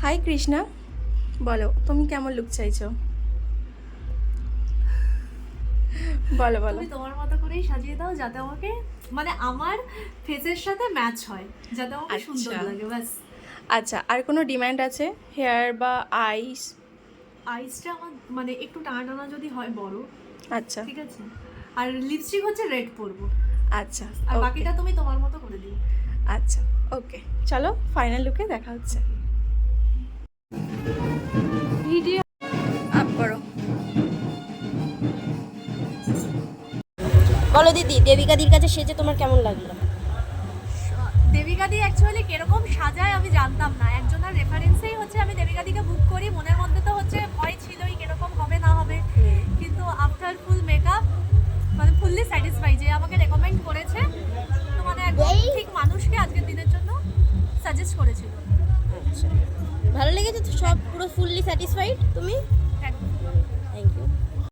High Krishna, বলো তুমি কেমন লুক চাইছো? বলো বলো। তুমি তোমার মতো করেই সাজিয়ে দাও যাতে আমাকে মানে আমার ফেসের সাথে ম্যাচ হয়, যাতে আমাকে সুন্দর আচ্ছা লাগে ব্যাস। আচ্ছা, আর কোনো ডিমান্ড আছে? হেয়ার বা আইস? আইসটা আমার মানে একটু টানা টানা যদি হয় বড়, আচ্ছা ঠিক আছে। আর লিপস্টিক হচ্ছে রেড পরবো, আচ্ছা আর ওকে। বাকিটা তুমি তোমার মতো করে দিও। আচ্ছা ওকে, চলো ফাইনাল লুকে দেখা হচ্ছে। ভিডিও আপ করো। বলো দিদি, দেবিকাদির কাছে সেজে তোমার কেমন লাগলো? দেবিকাদি অ্যাকচুয়ালি কিরকম সাজায় আমি জানতাম না, একজনের রেফারেন্সেই হচ্ছে আমি দেবিকাদিকে বুক করি। মনের মধ্যে তো হচ্ছে ভয় ছিলই কিরকম হবে না হবে, কিন্তু আফটার ফুল মেকআপ মানে ফুললি স্যাটিসফাই যে আমাকে রেকমেন্ড করেছে। তো মানে একদম ঠিক মানুষকে আজকের দিনের জন্য সাজেস্ট করেছিল। আচ্ছা, ভালো লেগেছে তো? সব পুরো ফুললি স্যাটিসফাইড তুমি?